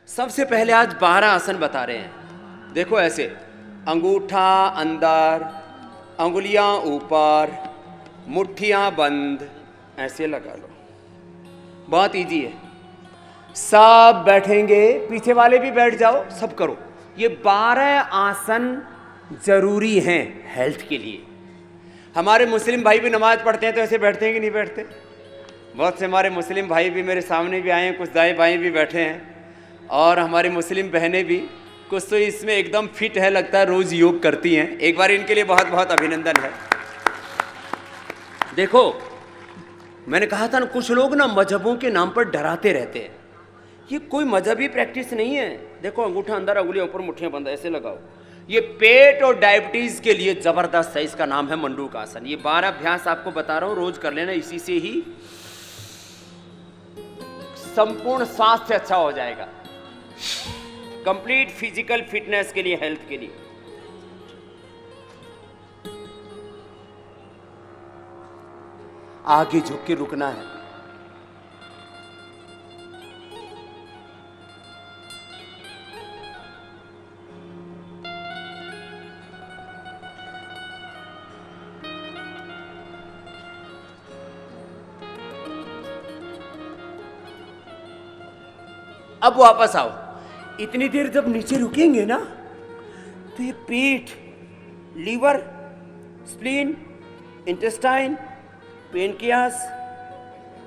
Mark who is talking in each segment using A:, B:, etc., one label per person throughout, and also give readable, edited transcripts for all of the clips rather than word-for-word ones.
A: सबसे पहले आज 12 आसन बता रहे हैं। देखो ऐसे, अंगूठा अंदर, अंगुलियां ऊपर, मुट्ठियां बंद, ऐसे लगा लो। बहुत इजी है। सब बैठेंगे, पीछे वाले भी बैठ जाओ, सब करो। ये 12 आसन जरूरी हैं हेल्थ के लिए। हमारे मुस्लिम भाई भी नमाज पढ़ते हैं तो ऐसे बैठते हैं कि नहीं बैठते? बहुत से हमारे मुस्लिम भाई भी मेरे सामने भी आए हैं, कुछ दाएं बाएं भी बैठे हैं, और हमारी मुस्लिम बहनें भी कुछ तो इसमें एकदम फिट है, लगता है रोज योग करती हैं। एक बार इनके लिए बहुत बहुत अभिनंदन है। देखो, मैंने कहा था ना, कुछ लोग ना मजहबों के नाम पर डराते रहते हैं। ये कोई मजहबी प्रैक्टिस नहीं है। देखो, अंगूठा अंदर, अंगुलियां ऊपर, मुट्ठियां बंद, ऐसे लगाओ। ये पेट और डायबिटीज के लिए जबरदस्त है। इसका नाम है मंडूक आसन। ये 12 अभ्यास आपको बता रहा हूं, रोज कर लेना। इसी से ही संपूर्ण स्वास्थ्य अच्छा हो जाएगा, कंप्लीट फिजिकल फिटनेस के लिए, हेल्थ के लिए। आगे झुक के रुकना है। अब वापस आओ। इतनी देर जब नीचे रुकेंगे ना, तो ये पेट, liver, spleen, intestine, pancreas,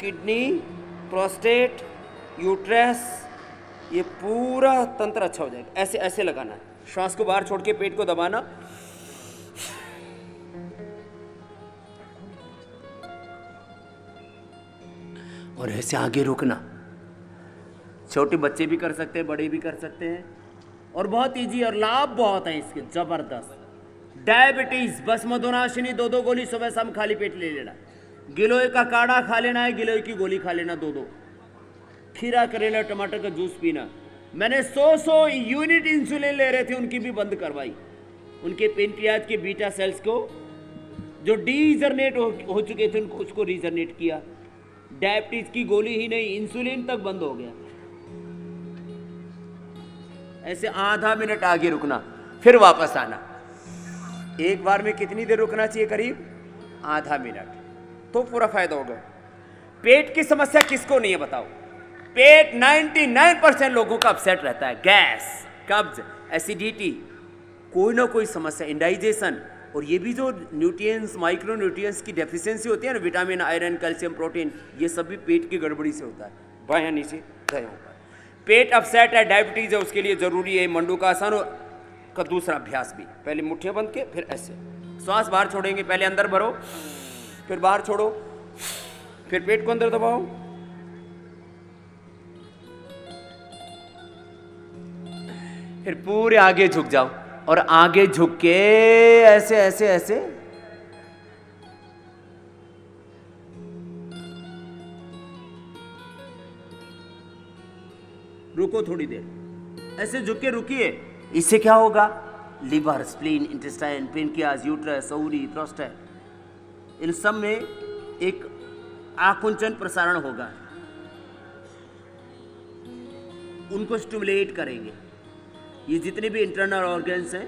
A: kidney, prostate, uterus, ये पूरा तंत्र अच्छा हो जाएगा। ऐसे ऐसे लगाना है। श्वास को बाहर छोड़ के पेट को दबाना, और ऐसे आगे रुकना। छोटे बच्चे भी कर सकते हैं, बड़े भी कर सकते हैं, और बहुत इजी, और लाभ बहुत है इसके जबरदस्त। डायबिटीज बस मधुनाशिनी 2-2 गोली सुबह शाम खाली पेट ले लेना। गिलोय का काढ़ा खा लेना है, गिलोय की गोली खा लेना 2-2। खीरा, करेला, टमाटर का जूस पीना। मैंने 100 यूनिट इंसुलिन ले रहे थे, उनकी भी बंद करवाई। उनके पेनक्रियाज के बीटा सेल्स को जो डीजनरेट हो चुके थे, उनको उसको रीजनरेट किया। डायबिटीज की गोली ही नहीं, इंसुलिन तक बंद हो गया। ऐसे आधा मिनट आगे रुकना, फिर वापस आना। एक बार में कितनी देर रुकना चाहिए? करीब आधा मिनट, तो पूरा फायदा होगा। पेट की समस्या किसको नहीं है बताओ? पेट 99% लोगों का अपसेट रहता है। गैस, कब्ज, एसिडिटी, कोई ना कोई समस्या, इंडाइजेशन, और ये भी जो न्यूट्रिएंट्स, माइक्रो न्यूट्रिएंट्स की डेफिशिएंसी होती है ना, विटामिन, आयरन, कैल्शियम, प्रोटीन, ये सब भी पेट की गड़बड़ी से होता है। बायां नीचे, दायां ऊपर। पेट अपसेट है, डायबिटीज है, उसके लिए जरूरी है मंडूकासन का दूसरा अभ्यास भी। पहले मुट्ठियां बंद के, फिर ऐसे श्वास बाहर छोड़ेंगे। पहले अंदर भरो, फिर बाहर छोड़ो, फिर पेट को अंदर दबाओ, फिर पूरे आगे झुक जाओ, और आगे झुक के ऐसे ऐसे ऐसे रुको थोड़ी देर। ऐसे झुक के रुकिए। इससे क्या होगा? Liver, spleen, intestine, pancreas, uterus, ovary, prostate, इन सब में एक आकुंचन प्रसारण होगा। उनको स्टिमुलेट करेंगे। ये जितने भी इंटरनल ऑर्गन्स हैं,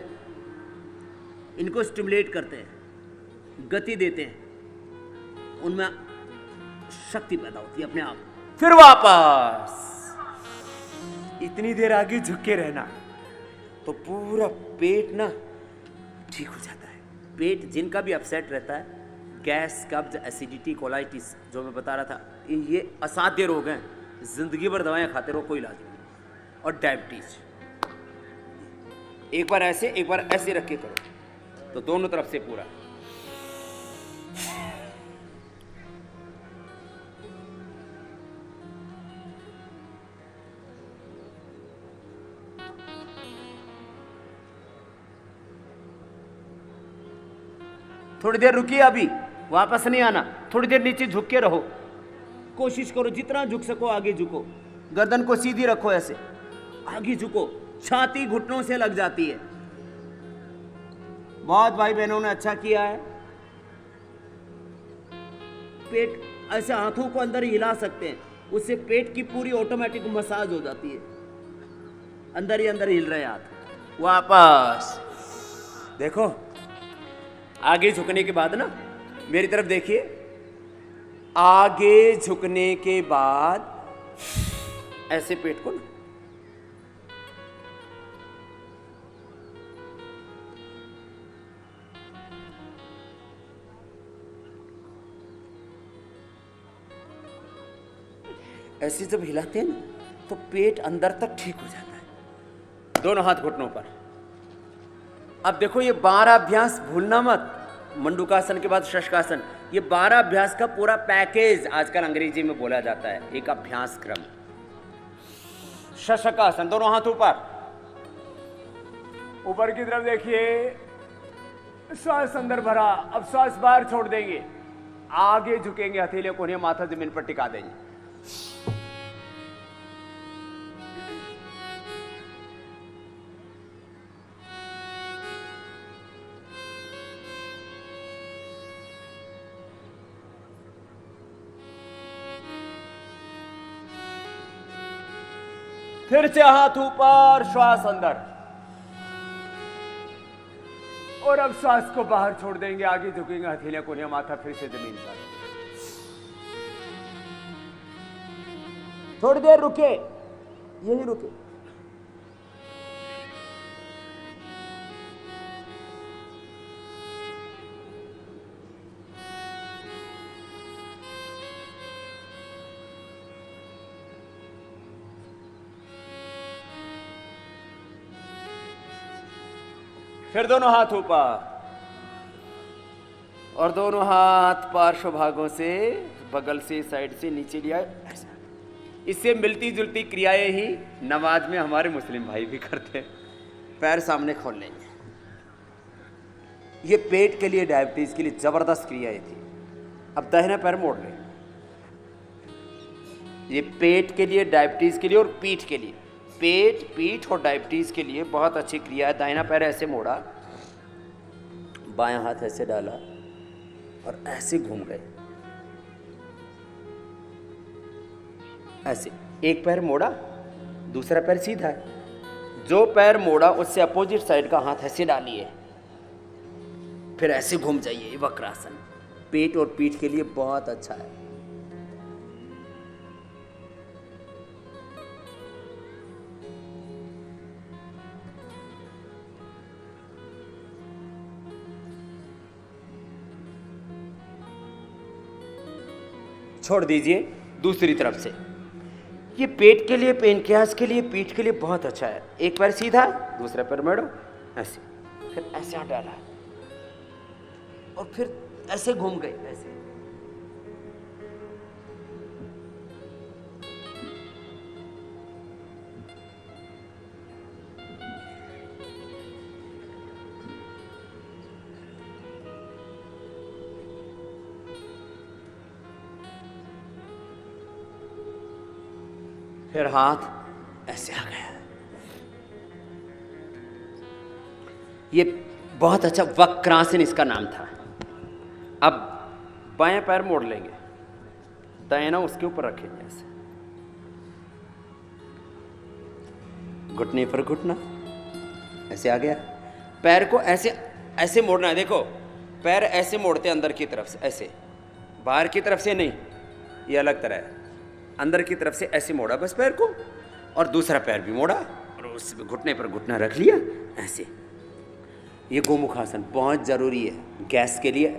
A: इनको स्टिमुलेट करते हैं, गति देते हैं, उनमें शक्ति पैदा होती है अपने आप। फिर वापस इतनी देर आगे झुक के रहना, तो पूरा पेट ना ठीक हो जाता है। पेट जिनका भी अपसेट रहता है, गैस, कब्ज, एसिडिटी, कोलाइटिस, जो मैं बता रहा था, ये असाध्य रोग हैं, जिंदगी भर दवाएं खाते रहो, कोई इलाज नहीं। और डायबिटीज, एक बार ऐसे, एक बार ऐसे रख के करो, तो दोनों तरफ से पूरा। थोड़ी देर रुकिए, अभी वापस नहीं आना। थोड़ी देर नीचे झुक के रहो, कोशिश करो जितना झुक सको आगे झुको। गर्दन को सीधी रखो, ऐसे आगे झुको। छाती घुटनों से लग जाती है। बहुत भाई बहनों ने अच्छा किया है। पेट ऐसे हाथों को अंदर हिला सकते हैं, उससे पेट की पूरी ऑटोमेटिक मसाज हो जाती है। अंदर ही अंदर हिल रहे हैं हाथ। वापस देखो, आगे झुकने के बाद ना मेरी तरफ देखिए, आगे झुकने के बाद ऐसे पेट को ना ऐसे जब हिलाते हैं ना तो पेट अंदर तक ठीक हो जाता है। दोनों हाथ घुटनों पर। अब देखो ये 12 अभ्यास भूलना मत। मंडूकासन के बाद शशकासन, ये 12 अभ्यास का पूरा पैकेज आजकल अंग्रेजी में बोला जाता है, एक अभ्यास क्रम। शशकासन, दोनों हाथ ऊपर, ऊपर की तरफ देखिए, श्वास अंदर भरा, अब श्वास बाहर छोड़ देंगे, आगे झुकेंगे, हथेलियों को माथा जमीन पर टिका देंगे। फिर से हाथ ऊपर, श्वास अंदर, और अब श्वास को बाहर छोड़ देंगे, आगे झुकेंगे, हथेलियां कोहनियां, माथा फिर से जमीन पर। थोड़ी देर रुके, यही रुके। फिर दोनों हाथ ऊपर और दोनों हाथ पार्श्व भागों से, बगल से, साइड से नीचे लिया। ऐसा, इससे मिलती जुलती क्रियाएं ही नमाज में हमारे मुस्लिम भाई भी करते हैं। पैर सामने खोल लेंगे। ये पेट के लिए, डायबिटीज के लिए जबरदस्त क्रियाएं थी। अब दाहिना पैर मोड़ लें। ये पेट के लिए, डायबिटीज के लिए और पीठ के लिए, पेट, पीठ और डायबिटीज के लिए बहुत अच्छी क्रिया है। दाहिना पैर ऐसे मोड़ा, बायां हाथ ऐसे डाला और ऐसे घूम गए। ऐसे एक पैर मोड़ा, दूसरा पैर सीधा है। जो पैर मोड़ा उससे अपोजिट साइड का हाथ ऐसे डालिए, फिर ऐसे घूम जाइए। वक्रासन पेट और पीठ के लिए बहुत अच्छा है। छोड़ दीजिए। दूसरी तरफ से, ये पेट के लिए, पेनक्रियास के लिए, पीठ के लिए बहुत अच्छा है। एक पैर सीधा, दूसरा पैर मोड़ो, ऐसे, फिर ऐसे हाथ डाला और फिर ऐसे घूम गए। ऐसे फिर हाथ ऐसे आ गया। ये बहुत अच्छा वक्रासन इसका नाम था। अब बाएं पैर मोड़ लेंगे, दाहिना उसके ऊपर रखेंगे, ऐसे घुटने पर घुटना, ऐसे आ गया। पैर को ऐसे ऐसे मोड़ना है। देखो, पैर ऐसे मोड़ते अंदर की तरफ से, ऐसे, बाहर की तरफ से नहीं, ये अलग तरह है। अंदर की तरफ से ऐसे मोड़ा बस पैर को, और दूसरा पैर भी मोड़ा और उस घुटने पर घुटना रख लिया, ऐसे। ये गोमुखासन बहुत ज़रूरी है गैस के लिए।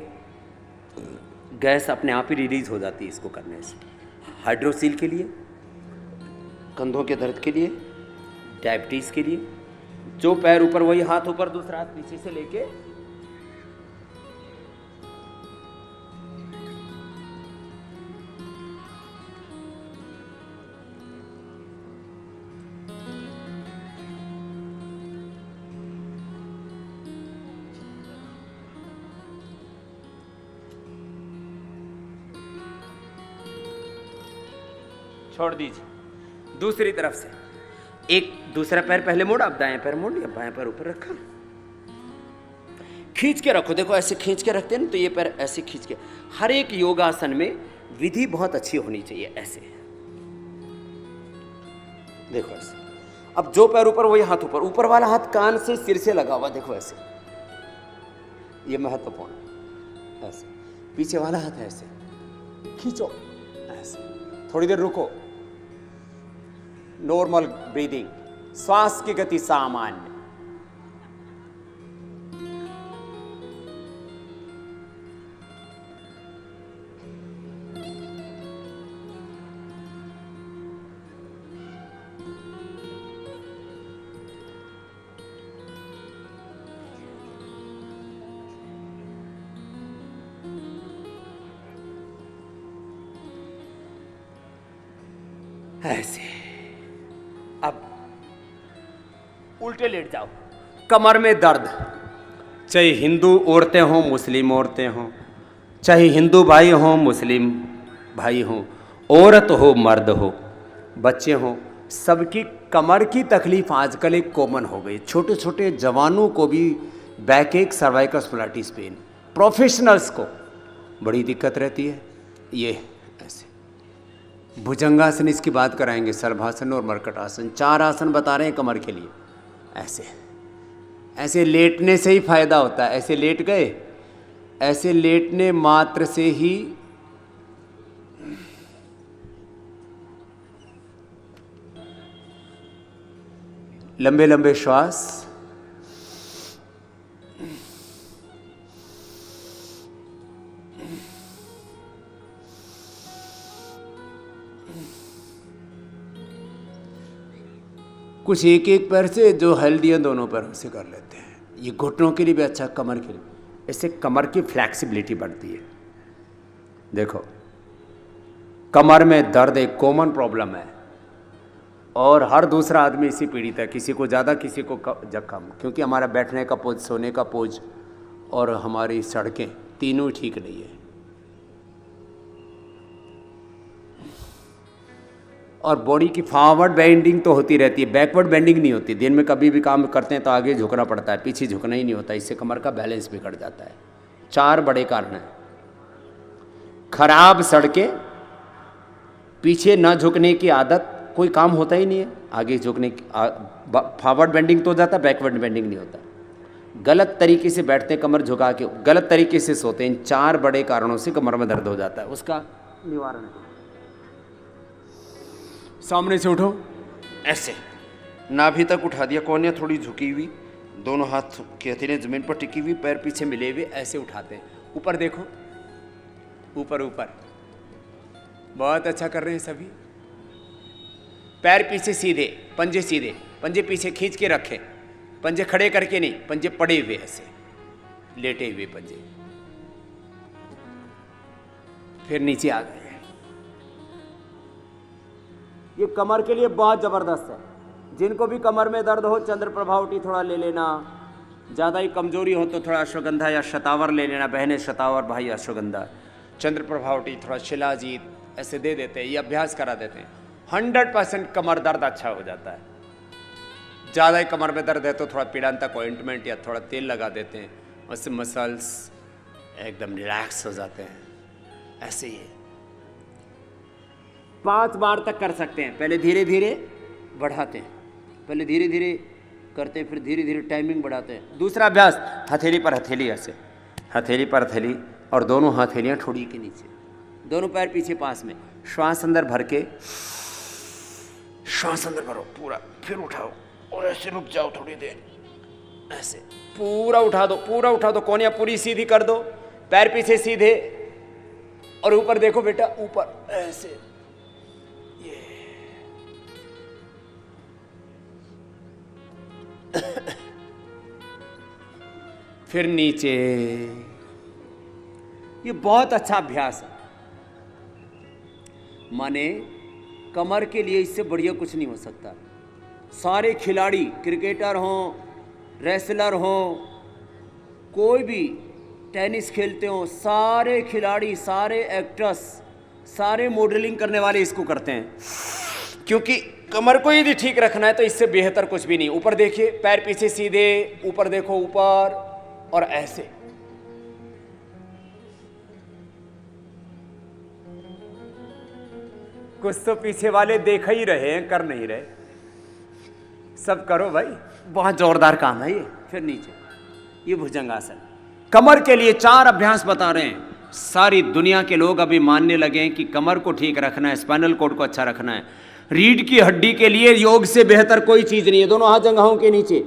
A: गैस अपने आप ही रिलीज हो जाती है इसको करने से। हाइड्रोसील के लिए, कंधों के दर्द के लिए, डायबिटीज़ के लिए। जो पैर ऊपर वही हाथ ऊपर, दूसरा हाथ पीछे से लेके छोड़ दीजिए। दूसरी तरफ से एक दूसरा पैर पहले मोड़ा, अब दाएं पैर मोड़ लिया, बाएं पैर ऊपर रखा, खींच के रखो। देखो ऐसे खींच के रखते हैं ना, तो ये पैर ऐसे खींच के। हर एक योगासन में विधि बहुत अच्छी होनी चाहिए, ऐसे देखो ऐसे। अब जो पैर ऊपर वही हाथ ऊपर, ऊपर वाला हाथ कान से सिर से लगा हुआ, देखो ऐसे, ये महत्वपूर्ण। ऐसे पीछे वाला हाथ ऐसे खींचो, ऐसे थोड़ी देर रुको, नॉर्मल ब्रीदिंग, श्वास की गति सामान्य। ऐसे अब उल्टे लेट जाओ। कमर में दर्द, चाहे हिंदू औरतें हों, मुस्लिम औरतें हों, चाहे हिंदू भाई हों, मुस्लिम भाई हों, औरत हो, मर्द हो, बच्चे हों, सबकी कमर की तकलीफ आजकल एक कॉमन हो गई। छोटे छोटे जवानों को भी बैक एक, सर्वाइकल स्पॉन्डिलाइटिस पेन, प्रोफेशनल्स को बड़ी दिक्कत रहती है। ये ऐसे भुजंगासन, इसकी बात कराएंगे, सर्वासन और मरकट आसन, 4 आसन बता रहे हैं कमर के लिए। ऐसे ऐसे लेटने से ही फायदा होता है। ऐसे लेट गए, ऐसे लेटने मात्र से ही लंबे लंबे श्वास, कुछ एक एक पैर से, जो हेल्दी दोनों पैरों से कर लेते हैं। ये घुटनों के लिए भी अच्छा, कमर के लिए। इससे कमर की फ्लैक्सिबिलिटी बढ़ती है। देखो, कमर में दर्द एक कॉमन प्रॉब्लम है और हर दूसरा आदमी इसी पीड़ित है, किसी को ज़्यादा, किसी को कम, क्योंकि हमारा बैठने का पोज, सोने का पोज और हमारी सड़कें तीनों ठीक नहीं है। और बॉडी की फॉरवर्ड बेंडिंग तो होती रहती है, बैकवर्ड बेंडिंग नहीं होती। दिन में कभी भी काम करते हैं तो आगे झुकना पड़ता है, पीछे झुकना ही नहीं होता। इससे कमर का बैलेंस बिगड़ जाता है। 4 बड़े कारण हैं। खराब सड़कें, पीछे न झुकने की आदत, कोई काम होता ही नहीं है, आगे झुकने की फॉरवर्ड बेंडिंग तो हो जाता है, बैकवर्ड बेंडिंग नहीं होता। गलत तरीके से बैठते, कमर झुका के, गलत तरीके से सोते, इन 4 बड़े कारणों से कमर में दर्द हो जाता है। उसका निवारण है, सामने से उठो, ऐसे नाभि तक उठा दिया, कोहनियाँ थोड़ी झुकी हुई, दोनों हाथ की हथेलियाँ जमीन पर टिकी हुई, पैर पीछे मिले हुए, ऐसे उठाते हैं। ऊपर देखो, ऊपर ऊपर, बहुत अच्छा कर रहे हैं सभी। पैर पीछे सीधे, पंजे सीधे, पंजे पीछे खींच के रखें, पंजे खड़े करके नहीं, पंजे पड़े हुए, ऐसे लेटे हुए पंजे। फिर नीचे आ गए। ये कमर के लिए बहुत ज़बरदस्त है। जिनको भी कमर में दर्द हो, चंद्र प्रभावटी थोड़ा ले लेना, ज़्यादा ही कमजोरी हो तो थोड़ा अश्वगंधा या शतावर ले लेना, बहनें शतावर, भाई अश्वगंधा, चंद्र प्रभावटी, थोड़ा शिलाजीत, ऐसे दे देते हैं, ये अभ्यास करा देते हैं। 100% कमर दर्द अच्छा हो जाता है। ज़्यादा ही कमर में दर्द है तो थोड़ा पीड़ांतक ऑइंटमेंट या थोड़ा तेल लगा देते हैं, उससे मसल्स एकदम रिलैक्स हो जाते हैं। ऐसे ही 5 बार तक कर सकते हैं। पहले धीरे धीरे बढ़ाते हैं, पहले धीरे धीरे करते हैं, फिर धीरे धीरे टाइमिंग बढ़ाते हैं। दूसरा अभ्यास, हथेली पर हथेली, ऐसे हथेली पर हथेली और दोनों हथेलियाँ ठोड़ी के नीचे, दोनों पैर पीछे पास में, श्वास अंदर भर के, श्वास अंदर भरो पूरा, फिर उठाओ और ऐसे रुक जाओ थोड़ी देर, ऐसे पूरा उठा दो, पूरा उठा दो, कोहनियाँ पूरी सीधी कर दो, पैर पीछे सीधे और ऊपर देखो बेटा, ऊपर ऐसे, फिर नीचे। ये बहुत अच्छा अभ्यास है। माने कमर के लिए इससे बढ़िया कुछ नहीं हो सकता। सारे खिलाड़ी, क्रिकेटर हों, रेसलर हों, कोई भी टेनिस खेलते हों, सारे खिलाड़ी, सारे एक्टर्स, सारे मॉडलिंग करने वाले इसको करते हैं, क्योंकि कमर को यदि ठीक रखना है तो इससे बेहतर कुछ भी नहीं। ऊपर देखिए, पैर पीछे सीधे, ऊपर देखो, ऊपर और ऐसे। कुछ तो पीछे वाले देख ही रहे हैं, कर नहीं रहे। सब करो भाई, बहुत जोरदार काम है ये। फिर नीचे, ये भुजंगासन। कमर के लिए 4 अभ्यास बता रहे हैं। सारी दुनिया के लोग अभी मानने लगे हैं कि कमर को ठीक रखना है, स्पाइनल कॉर्ड को अच्छा रखना है। रीढ़ की हड्डी के लिए योग से बेहतर कोई चीज नहीं है। दोनों हाथ जंघाओं के नीचे,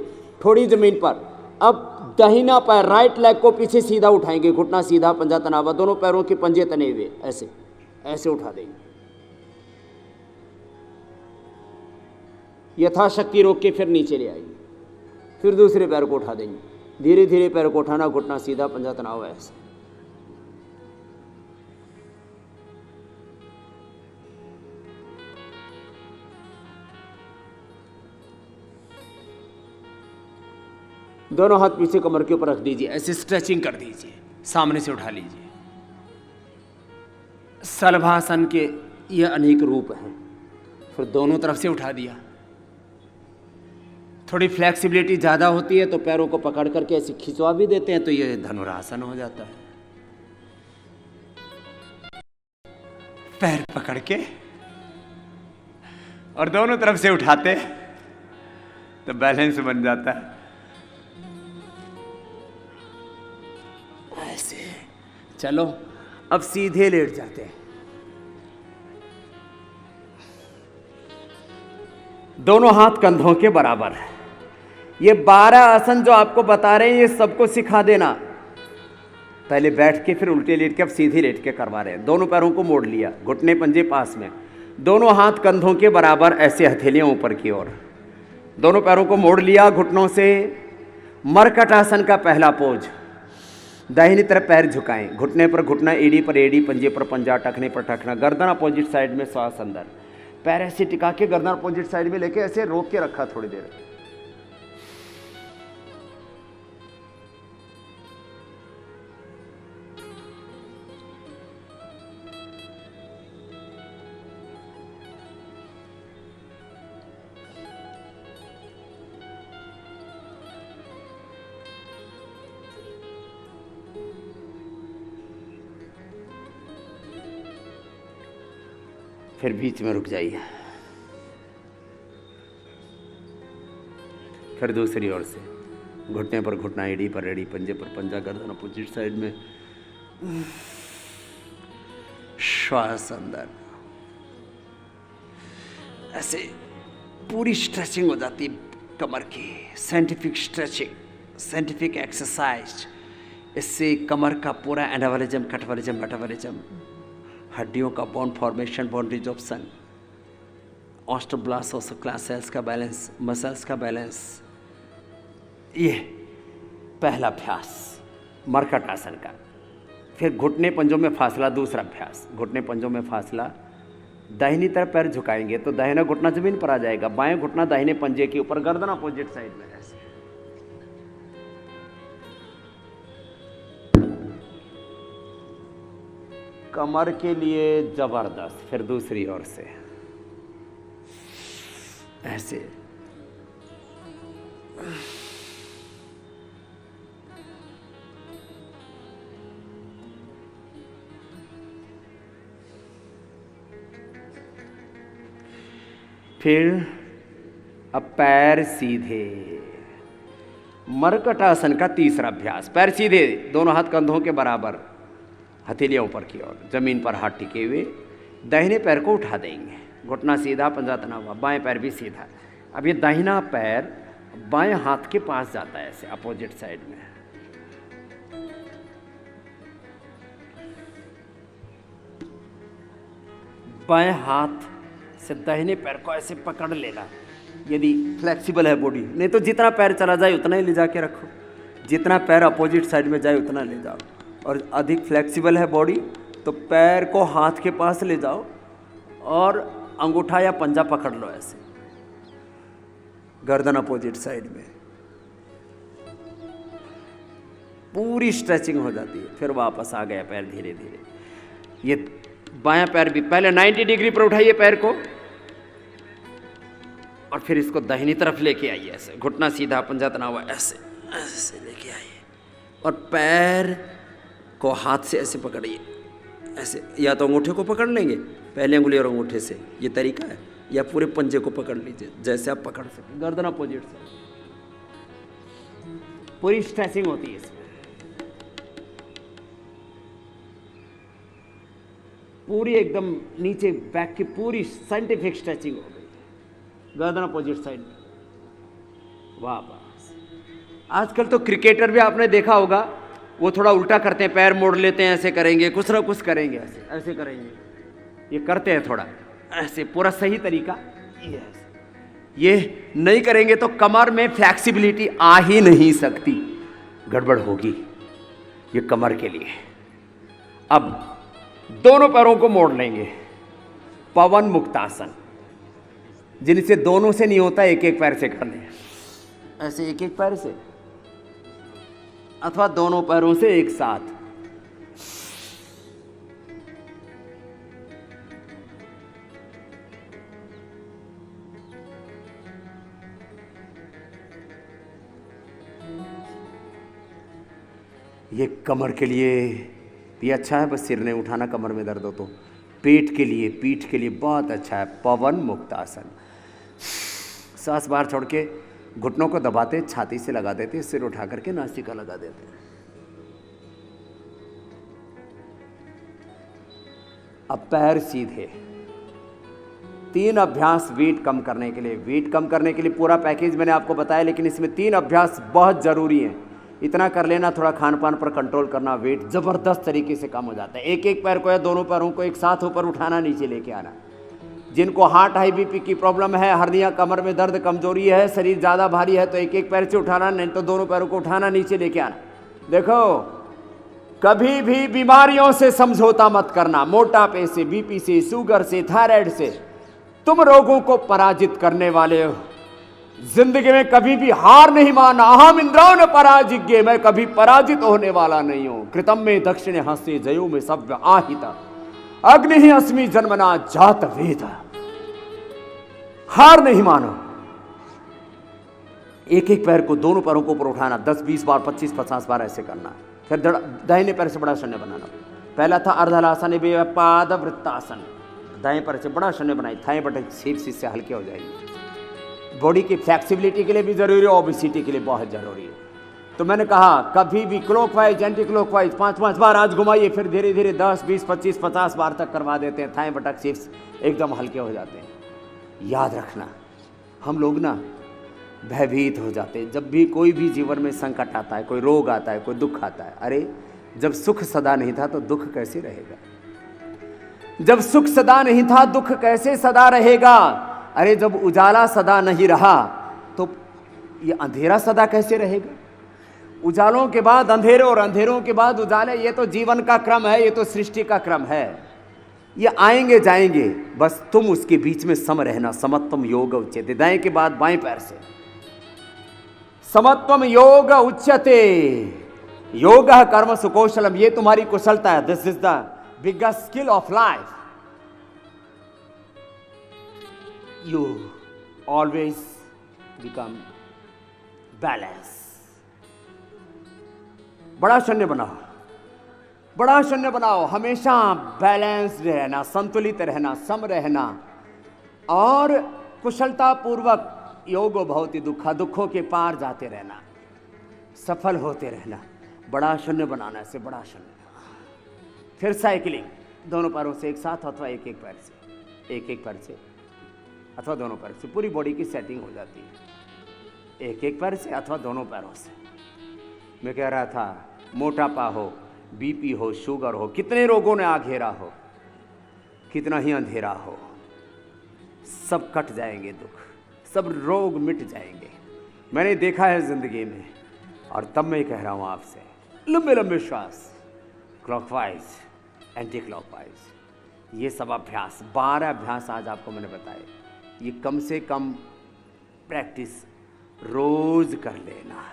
A: थोड़ी जमीन पर। अब दाहिना पैर, राइट लेग को पीछे सीधा उठाएंगे, घुटना सीधा, पंजा तना हुआ, दोनों पैरों के पंजे तने हुए, ऐसे ऐसे उठा देंगे। यथाशक्ति रोक के फिर नीचे ले आएंगे, फिर दूसरे पैर को उठा देंगे, धीरे धीरे पैर को उठाना, घुटना सीधा, पंजा तना हुआ, ऐसे। दोनों हाथ पीछे कमर के ऊपर रख दीजिए, ऐसे स्ट्रेचिंग कर दीजिए, सामने से उठा लीजिए। शलभासन के ये अनेक रूप हैं। फिर दोनों तरफ से उठा दिया। थोड़ी फ्लेक्सिबिलिटी ज़्यादा होती है तो पैरों को पकड़ करके ऐसे खिंचवा भी देते हैं, तो ये धनुरासन हो जाता है। पैर पकड़ के और दोनों तरफ से उठाते तो बैलेंस बन जाता है। ऐसे चलो, अब सीधे लेट जाते हैं। दोनों हाथ कंधों के बराबर है। ये 12 आसन जो आपको बता रहे हैं, ये सबको सिखा देना। पहले बैठ के, फिर उल्टे लेट के, अब सीधे लेट के करवा रहे हैं। दोनों पैरों को मोड़ लिया, घुटने पंजे पास में, दोनों हाथ कंधों के बराबर, ऐसे हथेलियां ऊपर की ओर। दोनों पैरों को मोड़ लिया घुटनों से। मरकट आसन का पहला पोज। दाहिनी तरफ पैर झुकाएं, घुटने पर घुटना, एड़ी पर एड़ी, पंजे पर पंजा, टखने पर टखना, गर्दन अपोजिट साइड में, श्वास अंदर। पैर ऐसे टिका के गर्दन अपोजिट साइड में लेके ऐसे रोक के रखा थोड़ी देर। फिर बीच में रुक जाइए, फिर दूसरी ओर से, घुटने पर घुटना, एड़ी पर एड़ी, पंजे पर पंजा, गर्दन अपोजिट साइड में, श्वास अंदर। ऐसे पूरी स्ट्रेचिंग हो जाती है कमर की। Scientific stretching, scientific exercise. इससे कमर का पूरा एनावलिज्म, कटवलिज्म, मेटाबॉलिज्म, हड्डियों का bone formation, bone resorption, osteoblast, osteoclast का बैलेंस, मसल्स का बैलेंस। ये पहला अभ्यास मरकट आसन का। फिर घुटने पंजों में फासला, दूसरा अभ्यास। घुटने पंजों में फासला, दाहिनी तरफ पैर झुकाएंगे तो दाहिना घुटना जमीन पर आ जाएगा, बाएं घुटना दाहिने पंजे के ऊपर, गर्दन अपोजिट साइड में, ऐसे। कमर के लिए जबरदस्त। फिर दूसरी ओर से ऐसे। फिर अब पैर सीधे। मरकट आसन का तीसरा अभ्यास। पैर सीधे, दोनों हाथ कंधों के बराबर, हथेलियां ऊपर की ओर, जमीन पर हाथ टिके हुए। दाहिने पैर को उठा देंगे, घुटना सीधा, पंजा तना हुआ, बाएं पैर भी सीधा। अब ये दाहिना पैर बाएं हाथ के पास जाता है, ऐसे अपोजिट साइड में। बाएं हाथ से दाहिने पैर को ऐसे पकड़ लेना, यदि फ्लेक्सिबल है बॉडी। नहीं तो जितना पैर चला जाए उतना ही ले जाके रखो, जितना पैर अपोजिट साइड में जाए उतना ले जाओ। और अधिक फ्लेक्सिबल है बॉडी तो पैर को हाथ के पास ले जाओ और अंगूठा या पंजा पकड़ लो, ऐसे गर्दन अपोजिट साइड में। पूरी स्ट्रेचिंग हो जाती है। फिर वापस आ गया पैर धीरे धीरे। ये बायां पैर भी पहले 90 डिग्री पर उठाइए पैर को, और फिर इसको दाहिनी तरफ लेके आइए, ऐसे घुटना सीधा, पंजा तना हुआ, ऐसे ऐसे लेके आइए। और पैर को हाथ से ऐसे पकड़िए, ऐसे। या तो अंगूठे को पकड़ लेंगे, पहले अंगुली और अंगूठे से, ये तरीका है। या पूरे पंजे को पकड़ लीजिए, जैसे आप पकड़ सकें। गर्दन अपोजिट से, पूरी स्ट्रेचिंग होती है इसमें, पूरी एकदम नीचे बैक की पूरी साइंटिफिक स्ट्रेचिंग हो गई। गर्दन अपोजिट साइड, वाह बस। आजकल तो क्रिकेटर भी आपने देखा होगा, वो थोड़ा उल्टा करते हैं, पैर मोड़ लेते हैं, ऐसे करेंगे, कुछ ना कुछ करेंगे, ऐसे ऐसे करेंगे, ये करते हैं थोड़ा ऐसे, पूरा सही तरीका ये नहीं करेंगे तो कमर में फ्लेक्सिबिलिटी आ ही नहीं सकती, गड़बड़ होगी ये कमर के लिए। अब दोनों पैरों को मोड़ लेंगे, पवन मुक्तासन, जिनसे दोनों से नहीं होता एक एक पैर से कर लें, ऐसे एक एक पैर से अथवा दोनों पैरों से एक साथ। ये कमर के लिए भी अच्छा है, बस सिर नहीं उठाना कमर में दर्द हो तो। पेट के लिए बहुत अच्छा है पवन मुक्तासन। सांस बाहर छोड़ के घुटनों को दबाते, छाती से लगा देते, सिर उठा करके नासिका लगा देते। अब पैर सीधे। 3 अभ्यास वेट कम करने के लिए। वेट कम करने के लिए पूरा पैकेज मैंने आपको बताया, लेकिन इसमें 3 अभ्यास बहुत ज़रूरी हैं। इतना कर लेना, थोड़ा खान पान पर कंट्रोल करना, वेट ज़बरदस्त तरीके से कम हो जाता है। एक एक पैर को या दोनों पैरों को एक साथ ऊपर उठाना, नीचे लेके आना। जिनको हार्ट हाई बीपी की प्रॉब्लम है, हर्निया, कमर में दर्द, कमजोरी है, शरीर ज़्यादा भारी है, तो एक एक पैर से उठाना, नहीं तो दोनों पैरों को उठाना, नीचे लेके आना। देखो, कभी भी बीमारियों से समझौता मत करना। मोटापे से, बीपी से, शुगर से, थायराइड से तुम रोगों को पराजित करने वाले हो। जिंदगी में कभी भी हार नहीं माना। अहम इंद्रो न पराजिज्ञे, मैं कभी पराजित होने वाला नहीं हूं। कृतम में दक्षिण हस्ते जयो में सव्य आहिता, अग्नि ही अस्मि जन्मना जात वेद। हार नहीं मानो। एक एक पैर को, दोनों पैरों को ऊपर उठाना, 10, 20 बार, 25, 50 बार ऐसे करना। फिर दाहिने पैर से बड़ा शून्य बनाना। पहला था अर्धहलासन पाद वृत्तासन, दाएं पैर से बड़ा शून्य बनाई, थाई बटन शीर्ष से हल्के हो जाएगी। बॉडी की फ्लेक्सिबिलिटी के लिए भी जरूरी है, ओबेसिटी के लिए बहुत जरूरी है। तो मैंने कहा कभी भी क्लॉकवाइज, एंटी क्लॉकवाइज 5-5 बार आज घुमाइए, फिर धीरे धीरे 10, 20, 25, 50 बार तक करवा देते हैं। थाई बटक शीर्ष एकदम हल्के हो जाते हैं। याद रखना, हम लोग ना भयभीत हो जाते हैं जब भी कोई भी जीवन में संकट आता है, कोई रोग आता है, कोई दुख आता है। अरे जब सुख सदा नहीं था तो दुख कैसे रहेगा? जब सुख सदा नहीं था दुख कैसे सदा रहेगा? अरे जब उजाला सदा नहीं रहा तो ये अंधेरा सदा कैसे रहेगा? उजालों के बाद अंधेरे और अंधेरों के बाद उजाले, ये तो जीवन का क्रम है, ये तो सृष्टि का क्रम है। ये आएंगे जाएंगे, बस तुम उसके बीच में सम रहना। समत्वम योग उच्यते, दाएं के बाद बाएं पैर से समत्वम योग उच्यते। योग कर्म सुकौशलम, ये तुम्हारी कुशलता है। This is the biggest skill of life. You always become balance. बड़ा शून्य बनाओ, बड़ा शून्य बनाओ। हमेशा बैलेंस्ड रहना, संतुलित रहना, सम रहना और कुशलता पूर्वक योग भवति दुखा, दुखों के पार जाते रहना, सफल होते रहना। बड़ा शून्य बनाना, से बड़ा शून्य। फिर साइकिलिंग, दोनों पैरों से एक साथ अथवा एक एक पैर से, एक एक पैर से अथवा दोनों पैर से, पूरी बॉडी की सेटिंग हो जाती है। एक एक पैर से अथवा दोनों पैरों से। मैं कह रहा था, मोटापा हो, बीपी हो, शुगर हो, कितने रोगों ने आ घेरा हो, कितना ही अंधेरा हो, सब कट जाएंगे, दुख, सब रोग मिट जाएंगे। मैंने देखा है जिंदगी में, और तब मैं कह रहा हूं आपसे, लंबे लंबे श्वास, क्लॉकवाइज, एंटी क्लॉकवाइज, ये सब अभ्यास, 12 अभ्यास आज आपको मैंने बताए। ये कम से कम प्रैक्टिस रोज कर लेना।